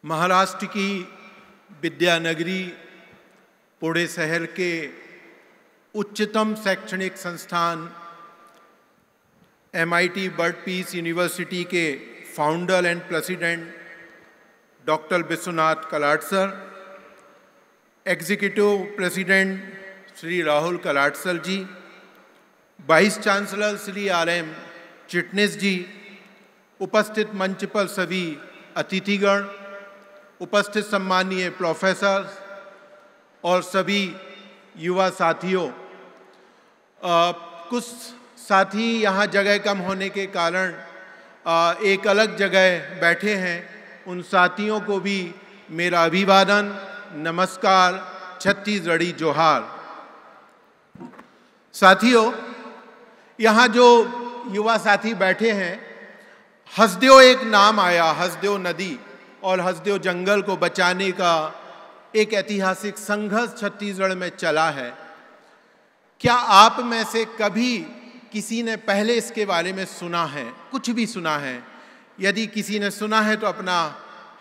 महाराष्ट्र की विद्यानगरी पुणे शहर के उच्चतम शैक्षणिक संस्थान MIT बर्ड पीस यूनिवर्सिटी के founder and president doctor Vishwanath Kalat sir, executive president Shri Rahul Kalat sir ji, vice chancellor Shri RM Chitnis ji, उपस्थित मंच पर सभी अतिथिगण, उपस्थित सम्मानीय प्रोफेसर और सभी युवा साथियों। कुछ साथी यहाँ जगह कम होने के कारण एक अलग जगह बैठे हैं, उन साथियों को भी मेरा अभिवादन, नमस्कार, छत्तीसगढ़ी जोहार। साथियों, यहाँ जो युवा साथी बैठे हैं, हसदेव एक नाम आया, हसदेव नदी और हसदेव जंगल को बचाने का एक ऐतिहासिक संघर्ष छत्तीसगढ़ में चला है। क्या आप में से कभी किसी ने पहले इसके बारे में सुना है, कुछ भी सुना है? यदि किसी ने सुना है तो अपना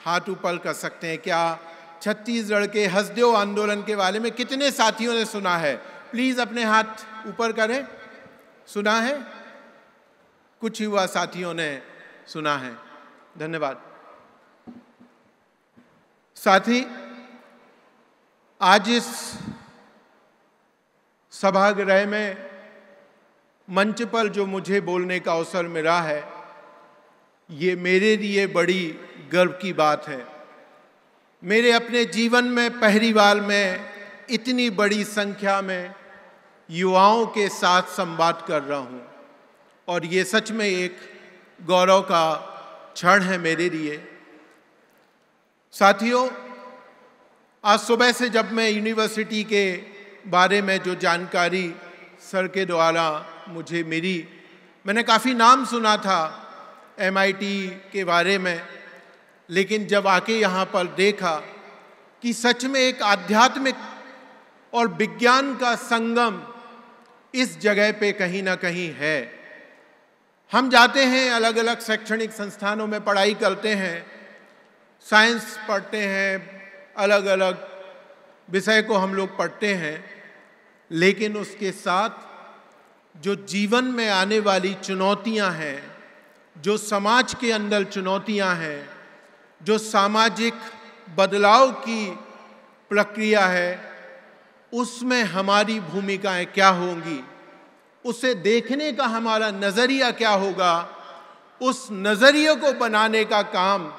हाथ ऊपर कर सकते हैं। क्या छत्तीसगढ़ के हसदेव आंदोलन के बारे में कितने साथियों ने सुना है? प्लीज अपने हाथ ऊपर करें। सुना है? कुछ युवा साथियों ने सुना है, धन्यवाद। साथी, आज इस सभागृह में मंच पर जो मुझे बोलने का अवसर मिला है, ये मेरे लिए बड़ी गर्व की बात है। मेरे अपने जीवन में पहली बार मैं इतनी बड़ी संख्या में युवाओं के साथ संवाद कर रहा हूँ और ये सच में एक गौरव का क्षण है मेरे लिए। साथियों, आज सुबह से जब मैं यूनिवर्सिटी के बारे में जो जानकारी सर के द्वारा मुझे मिली, मैंने काफ़ी नाम सुना था MIT के बारे में, लेकिन जब आके यहाँ पर देखा कि सच में एक आध्यात्मिक और विज्ञान का संगम इस जगह पे कहीं ना कहीं है। हम जाते हैं, अलग अलग शैक्षणिक संस्थानों में पढ़ाई करते हैं, साइंस पढ़ते हैं, अलग अलग विषय को हम लोग पढ़ते हैं, लेकिन उसके साथ जो जीवन में आने वाली चुनौतियां हैं, जो समाज के अंदर चुनौतियां हैं, जो सामाजिक बदलाव की प्रक्रिया है, उसमें हमारी भूमिकाएं क्या होंगी, उसे देखने का हमारा नज़रिया क्या होगा, उस नज़रिए को बनाने का काम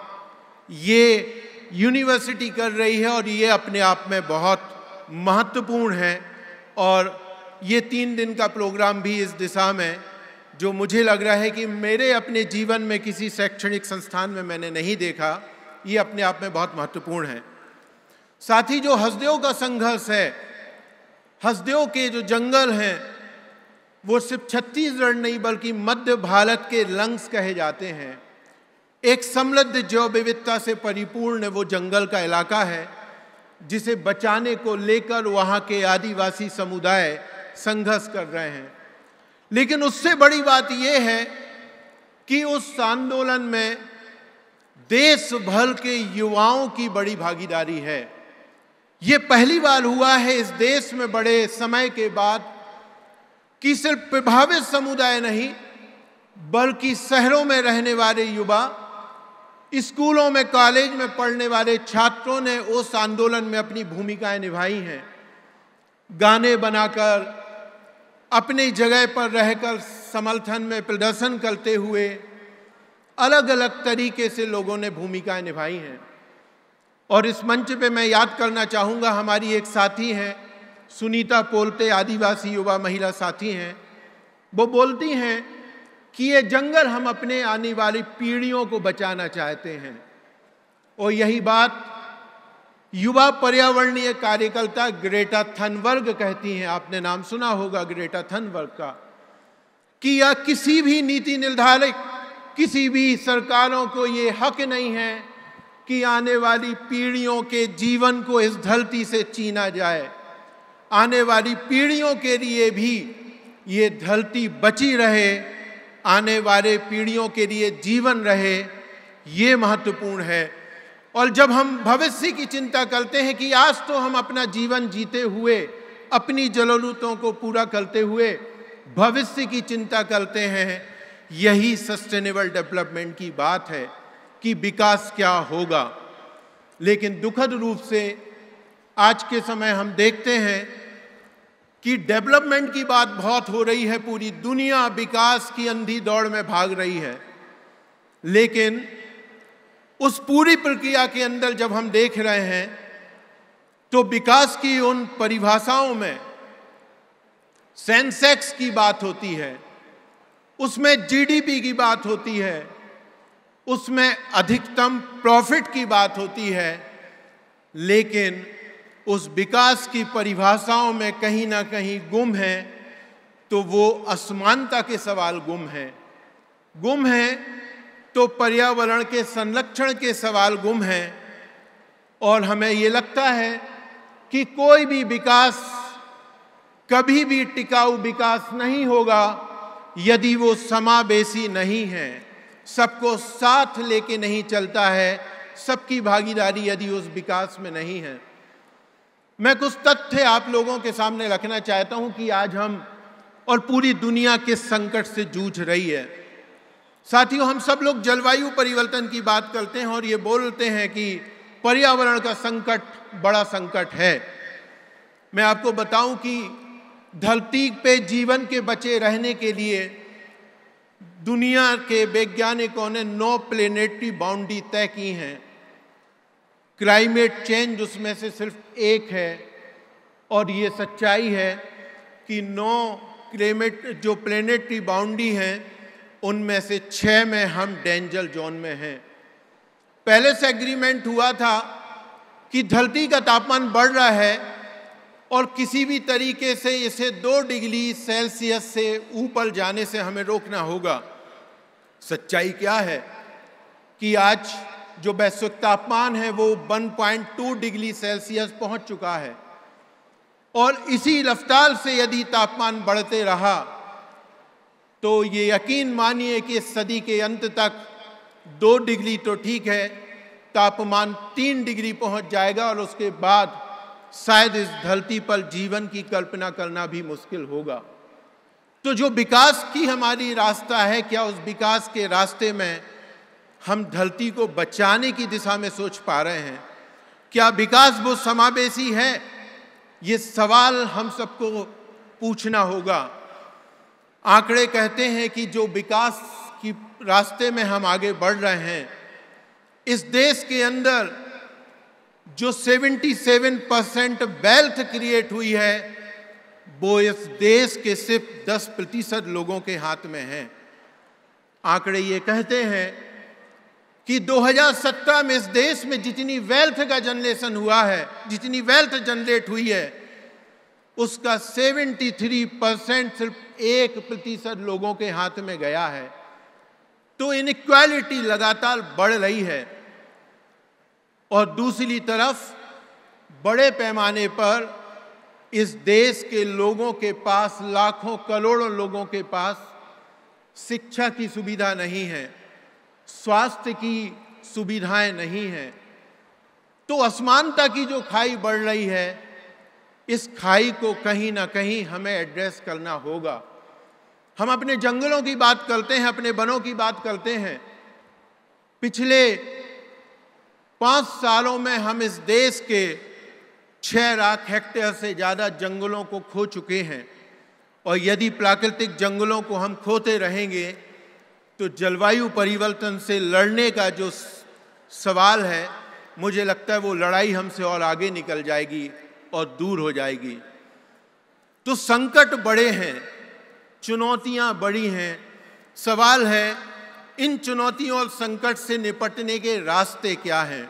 ये यूनिवर्सिटी कर रही है और ये अपने आप में बहुत महत्वपूर्ण है। और ये 3 दिन का प्रोग्राम भी इस दिशा में, जो मुझे लग रहा है कि मेरे अपने जीवन में किसी शैक्षणिक संस्थान में मैंने नहीं देखा, ये अपने आप में बहुत महत्वपूर्ण है। साथ ही जो हसदेव का संघर्ष है, हसदेव के जो जंगल हैं, वो सिर्फ छत्तीसगढ़ नहीं बल्कि मध्य भारत के लंग्स कहे जाते हैं। एक समृद्ध जैव विविधता से परिपूर्ण वो जंगल का इलाका है, जिसे बचाने को लेकर वहाँ के आदिवासी समुदाय संघर्ष कर रहे हैं। लेकिन उससे बड़ी बात यह है कि उस आंदोलन में देश भर के युवाओं की बड़ी भागीदारी है। ये पहली बार हुआ है इस देश में बड़े समय के बाद कि सिर्फ प्रभावित समुदाय नहीं बल्कि शहरों में रहने वाले युवा, स्कूलों में, कॉलेज में पढ़ने वाले छात्रों ने उस आंदोलन में अपनी भूमिकाएं निभाई हैं। गाने बनाकर, अपनी जगह पर रहकर समर्थन में प्रदर्शन करते हुए अलग अलग तरीके से लोगों ने भूमिकाएं निभाई हैं। और इस मंच पे मैं याद करना चाहूँगा, हमारी एक साथी हैं सुनीता पोलते, आदिवासी युवा महिला साथी हैं। वो बोलती हैं कि ये जंगल हम अपने आने वाली पीढ़ियों को बचाना चाहते हैं। और यही बात युवा पर्यावरणीय कार्यकर्ता ग्रेटा थनबर्ग कहती हैं। आपने नाम सुना होगा ग्रेटा थनबर्ग का, कि यह किसी भी नीति निर्धारक, किसी भी सरकारों को ये हक नहीं है कि आने वाली पीढ़ियों के जीवन को इस धरती से छीना जाए। आने वाली पीढ़ियों के लिए भी ये धरती बची रहे, आने वाले पीढ़ियों के लिए जीवन रहे, ये महत्वपूर्ण है। और जब हम भविष्य की चिंता करते हैं कि आज तो हम अपना जीवन जीते हुए अपनी ज़रूरतों को पूरा करते हुए भविष्य की चिंता करते हैं, यही सस्टेनेबल डेवलपमेंट की बात है कि विकास क्या होगा। लेकिन दुखद रूप से आज के समय हम देखते हैं कि डेवलपमेंट की बात बहुत हो रही है, पूरी दुनिया विकास की अंधी दौड़ में भाग रही है, लेकिन उस पूरी प्रक्रिया के अंदर जब हम देख रहे हैं तो विकास की उन परिभाषाओं में सेंसेक्स की बात होती है, उसमें जीडीपी की बात होती है, उसमें अधिकतम प्रॉफिट की बात होती है, लेकिन उस विकास की परिभाषाओं में कहीं ना कहीं गुम है, तो वो असमानता के सवाल गुम है तो पर्यावरण के संरक्षण के सवाल गुम हैं। और हमें ये लगता है कि कोई भी विकास कभी भी टिकाऊ विकास नहीं होगा यदि वो समावेशी नहीं है, सबको साथ लेके नहीं चलता है, सबकी भागीदारी यदि उस विकास में नहीं है। मैं कुछ तथ्य आप लोगों के सामने रखना चाहता हूं कि आज हम और पूरी दुनिया किस संकट से जूझ रही है। साथियों, हम सब लोग जलवायु परिवर्तन की बात करते हैं और ये बोलते हैं कि पर्यावरण का संकट बड़ा संकट है। मैं आपको बताऊं कि धरती पे जीवन के बचे रहने के लिए दुनिया के वैज्ञानिकों ने 9 प्लेनेटरी बाउंड्री तय की हैं। क्लाइमेट चेंज उसमें से सिर्फ एक है, और ये सच्चाई है कि 9 जो प्लेनेटरी बाउंड्री हैं उनमें से 6 में हम डेंजर जोन में हैं। पहले से एग्रीमेंट हुआ था कि धरती का तापमान बढ़ रहा है और किसी भी तरीके से इसे 2 डिग्री सेल्सियस से ऊपर जाने से हमें रोकना होगा। सच्चाई क्या है कि आज जो वैश्विक तापमान है वो 1.2 डिग्री सेल्सियस पहुंच चुका है, और इसी रफ्तार से यदि तापमान बढ़ते रहा तो ये यकीन मानिए कि इस सदी के अंत तक 2 डिग्री तो ठीक है, तापमान 3 डिग्री पहुंच जाएगा, और उसके बाद शायद इस धरती पर जीवन की कल्पना करना भी मुश्किल होगा। तो जो विकास की हमारी रास्ता है, क्या उस विकास के रास्ते में हम धरती को बचाने की दिशा में सोच पा रहे हैं? क्या विकास वो समावेशी है? ये सवाल हम सबको पूछना होगा। आंकड़े कहते हैं कि जो विकास की रास्ते में हम आगे बढ़ रहे हैं, इस देश के अंदर जो 77% वेल्थ क्रिएट हुई है वो इस देश के सिर्फ 10% लोगों के हाथ में है। आंकड़े ये कहते हैं कि 2017 में इस देश में जितनी वेल्थ का जनरेशन हुआ है, जितनी वेल्थ जनरेट हुई है, उसका 73% सिर्फ 1% लोगों के हाथ में गया है। तो इनइक्वालिटी लगातार बढ़ रही है, और दूसरी तरफ बड़े पैमाने पर इस देश के लोगों के पास, लाखों करोड़ों लोगों के पास शिक्षा की सुविधा नहीं है, स्वास्थ्य की सुविधाएं नहीं हैं। तो असमानता की जो खाई बढ़ रही है, इस खाई को कहीं ना कहीं हमें एड्रेस करना होगा। हम अपने जंगलों की बात करते हैं, अपने वनों की बात करते हैं। पिछले 5 सालों में हम इस देश के 6 लाख हेक्टेयर से ज़्यादा जंगलों को खो चुके हैं, और यदि प्राकृतिक जंगलों को हम खोते रहेंगे तो जलवायु परिवर्तन से लड़ने का जो सवाल है, मुझे लगता है वो लड़ाई हमसे और आगे निकल जाएगी और दूर हो जाएगी। तो संकट बड़े हैं, चुनौतियां बड़ी हैं। सवाल है इन चुनौतियों और संकट से निपटने के रास्ते क्या हैं।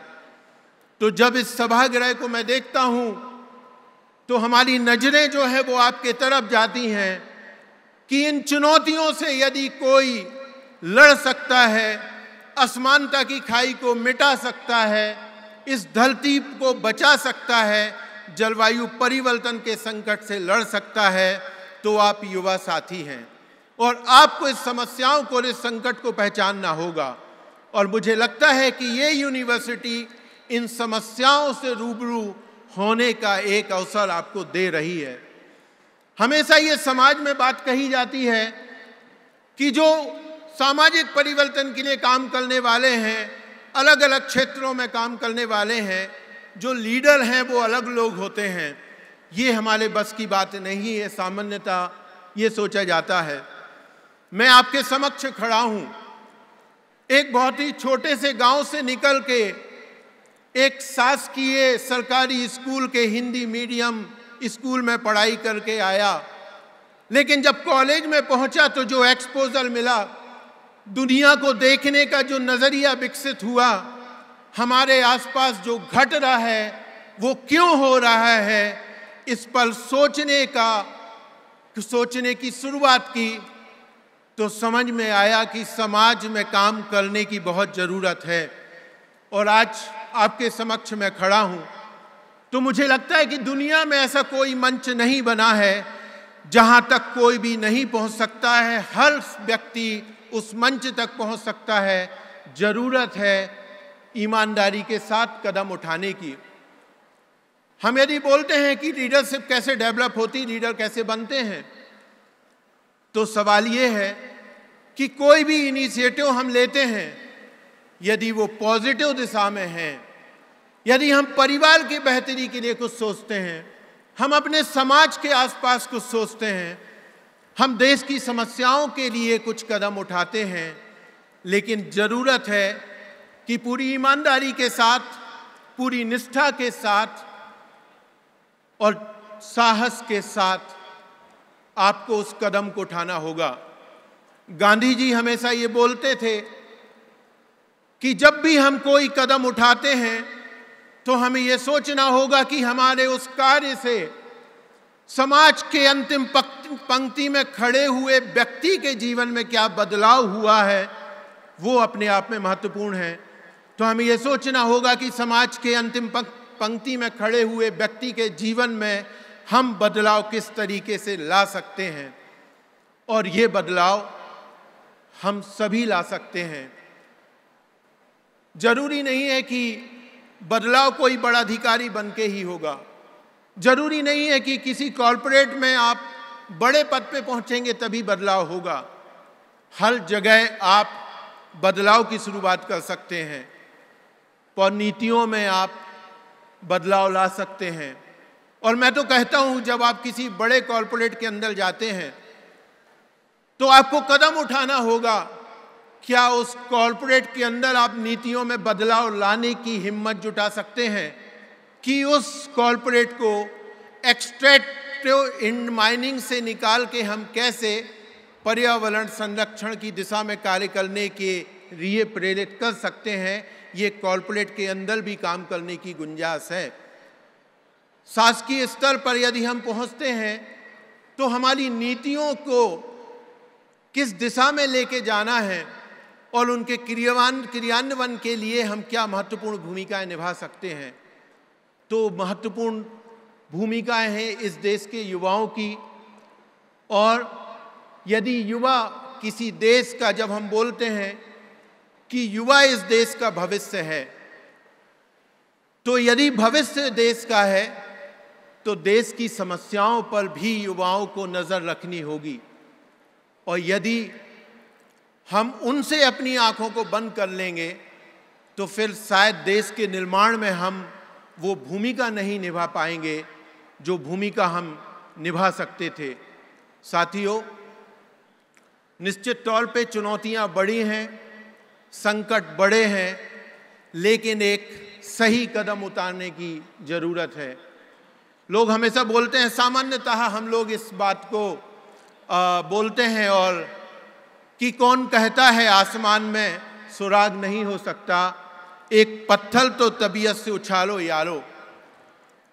तो जब इस सभागृह को मैं देखता हूं तो हमारी नजरें जो है वो आपके तरफ जाती हैं कि इन चुनौतियों से यदि कोई लड़ सकता है, असमानता की खाई को मिटा सकता है, इस धरती को बचा सकता है, जलवायु परिवर्तन के संकट से लड़ सकता है, तो आप युवा साथी हैं, और आपको इस समस्याओं को, इस संकट को पहचानना होगा। और मुझे लगता है कि ये यूनिवर्सिटी इन समस्याओं से रूबरू होने का एक अवसर आपको दे रही है। हमेशा ये समाज में बात कही जाती है कि जो सामाजिक परिवर्तन के लिए काम करने वाले हैं, अलग अलग क्षेत्रों में काम करने वाले हैं, जो लीडर हैं वो अलग लोग होते हैं। ये हमारे बस की बात नहीं है, सामान्यतः ये सोचा जाता है। मैं आपके समक्ष खड़ा हूं, एक बहुत ही छोटे से गांव से निकल के एक शासकीय सरकारी स्कूल के हिंदी मीडियम स्कूल में पढ़ाई करके आया, लेकिन जब कॉलेज में पहुंचा तो जो एक्सपोजर मिला, दुनिया को देखने का जो नज़रिया विकसित हुआ, हमारे आसपास जो घट रहा है वो क्यों हो रहा है, इस पर सोचने की शुरुआत की, तो समझ में आया कि समाज में काम करने की बहुत ज़रूरत है। और आज आपके समक्ष में खड़ा हूँ तो मुझे लगता है कि दुनिया में ऐसा कोई मंच नहीं बना है जहाँ तक कोई भी नहीं पहुँच सकता है। हर व्यक्ति उस मंच तक पहुँच सकता है। ज़रूरत है ईमानदारी के साथ कदम उठाने की। हम यदि बोलते हैं कि लीडरशिप कैसे डेवलप होती, लीडर कैसे बनते हैं, तो सवाल ये है कि कोई भी इनिशिएटिव हम लेते हैं, यदि वो पॉजिटिव दिशा में है, यदि हम परिवार की बेहतरी के लिए कुछ सोचते हैं, हम अपने समाज के आसपास कुछ सोचते हैं, हम देश की समस्याओं के लिए कुछ कदम उठाते हैं, लेकिन ज़रूरत है कि पूरी ईमानदारी के साथ, पूरी निष्ठा के साथ और साहस के साथ आपको उस कदम को उठाना होगा। गांधी जी हमेशा ये बोलते थे कि जब भी हम कोई कदम उठाते हैं तो हमें ये सोचना होगा कि हमारे उस कार्य से समाज के अंतिम पंक्ति में खड़े हुए व्यक्ति के जीवन में क्या बदलाव हुआ है, वो अपने आप में महत्वपूर्ण है। तो हमें ये सोचना होगा कि समाज के अंतिम पंक्ति में खड़े हुए व्यक्ति के जीवन में हम बदलाव किस तरीके से ला सकते हैं, और ये बदलाव हम सभी ला सकते हैं। जरूरी नहीं है कि बदलाव कोई बड़ा अधिकारी बन के ही होगा, जरूरी नहीं है कि किसी कॉरपोरेट में आप बड़े पद पे पहुंचेंगे तभी बदलाव होगा। हर जगह आप बदलाव की शुरुआत कर सकते हैं, और नीतियों में आप बदलाव ला सकते हैं। और मैं तो कहता हूं, जब आप किसी बड़े कॉरपोरेट के अंदर जाते हैं तो आपको कदम उठाना होगा, क्या उस कॉरपोरेट के अंदर आप नीतियों में बदलाव लाने की हिम्मत जुटा सकते हैं कि उस कॉरपोरेट को एक्सट्रैक्टिव इन माइनिंग से निकाल के हम कैसे पर्यावरण संरक्षण की दिशा में कार्य करने के लिए प्रेरित कर सकते हैं। ये कॉरपोरेट के अंदर भी काम करने की गुंजाइश है। शासकीय स्तर पर यदि हम पहुंचते हैं तो हमारी नीतियों को किस दिशा में लेके जाना है और उनके क्रियान्वयन के लिए हम क्या महत्वपूर्ण भूमिकाएं निभा सकते हैं। तो महत्वपूर्ण भूमिकाएं हैं इस देश के युवाओं की। और यदि युवा किसी देश का, जब हम बोलते हैं कि युवा इस देश का भविष्य है, तो यदि भविष्य देश का है तो देश की समस्याओं पर भी युवाओं को नज़र रखनी होगी। और यदि हम उनसे अपनी आंखों को बंद कर लेंगे तो फिर शायद देश के निर्माण में हम वो भूमिका नहीं निभा पाएंगे जो भूमिका हम निभा सकते थे। साथियों, निश्चित तौर पे चुनौतियां बड़ी हैं, संकट बड़े हैं, लेकिन एक सही कदम उतारने की ज़रूरत है। लोग हमेशा बोलते हैं, सामान्यतः हम लोग इस बात को बोलते हैं और कि कौन कहता है आसमान में सुराग नहीं हो सकता, एक पत्थर तो तबीयत से उछालो यारो।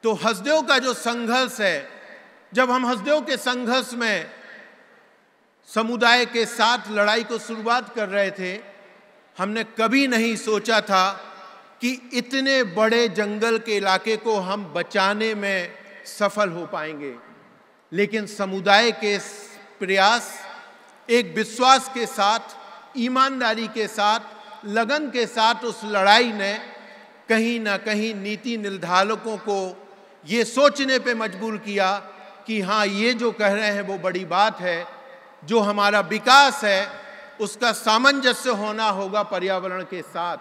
तो हसदेव का जो संघर्ष है, जब हम हसदेव के संघर्ष में समुदाय के साथ लड़ाई को शुरुआत कर रहे थे, हमने कभी नहीं सोचा था कि इतने बड़े जंगल के इलाके को हम बचाने में सफल हो पाएंगे। लेकिन समुदाय के प्रयास, एक विश्वास के साथ, ईमानदारी के साथ, लगन के साथ उस लड़ाई ने कहीं ना कहीं नीति निर्धारकों को ये सोचने पे मजबूर किया कि हाँ, ये जो कह रहे हैं वो बड़ी बात है, जो हमारा विकास है उसका सामंजस्य होना होगा पर्यावरण के साथ।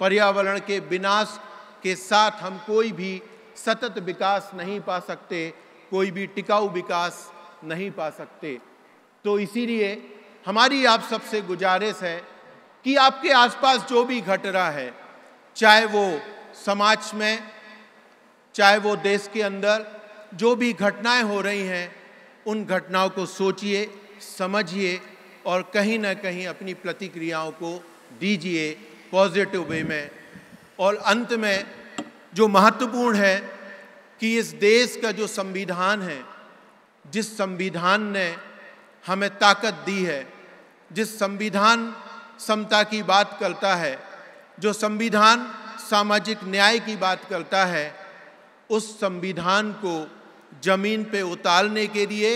पर्यावरण के विनाश के साथ हम कोई भी सतत विकास नहीं पा सकते, कोई भी टिकाऊ विकास नहीं पा सकते। तो इसीलिए हमारी आप सबसे गुजारिश है कि आपके आसपास जो भी घट रहा है, चाहे वो समाज में, चाहे वो देश के अंदर जो भी घटनाएं हो रही हैं, उन घटनाओं को सोचिए, समझिए और कहीं ना कहीं अपनी प्रतिक्रियाओं को दीजिए पॉजिटिव वे में। और अंत में जो महत्वपूर्ण है कि इस देश का जो संविधान है, जिस संविधान ने हमें ताकत दी है, जिस संविधान समता की बात करता है, जो संविधान सामाजिक न्याय की बात करता है, उस संविधान को जमीन पे उतारने के लिए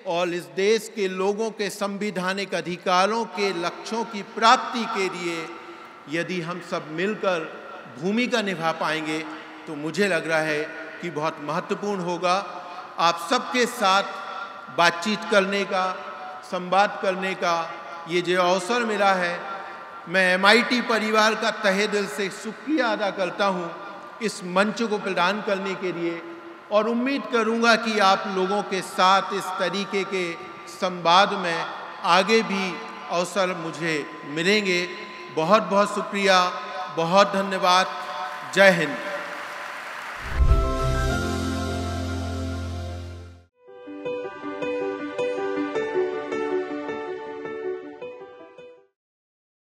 और इस देश के लोगों के संवैधानिक अधिकारों के लक्ष्यों की प्राप्ति के लिए यदि हम सब मिलकर भूमिका निभा पाएंगे तो मुझे लग रहा है कि बहुत महत्वपूर्ण होगा। आप सबके साथ बातचीत करने का, संवाद करने का ये जो अवसर मिला है, मैं MIT परिवार का तहे दिल से शुक्रिया अदा करता हूँ इस मंच को प्रदान करने के लिए, और उम्मीद करूँगा कि आप लोगों के साथ इस तरीके के संवाद में आगे भी अवसर मुझे मिलेंगे। बहुत बहुत शुक्रिया, बहुत धन्यवाद। जय हिंद।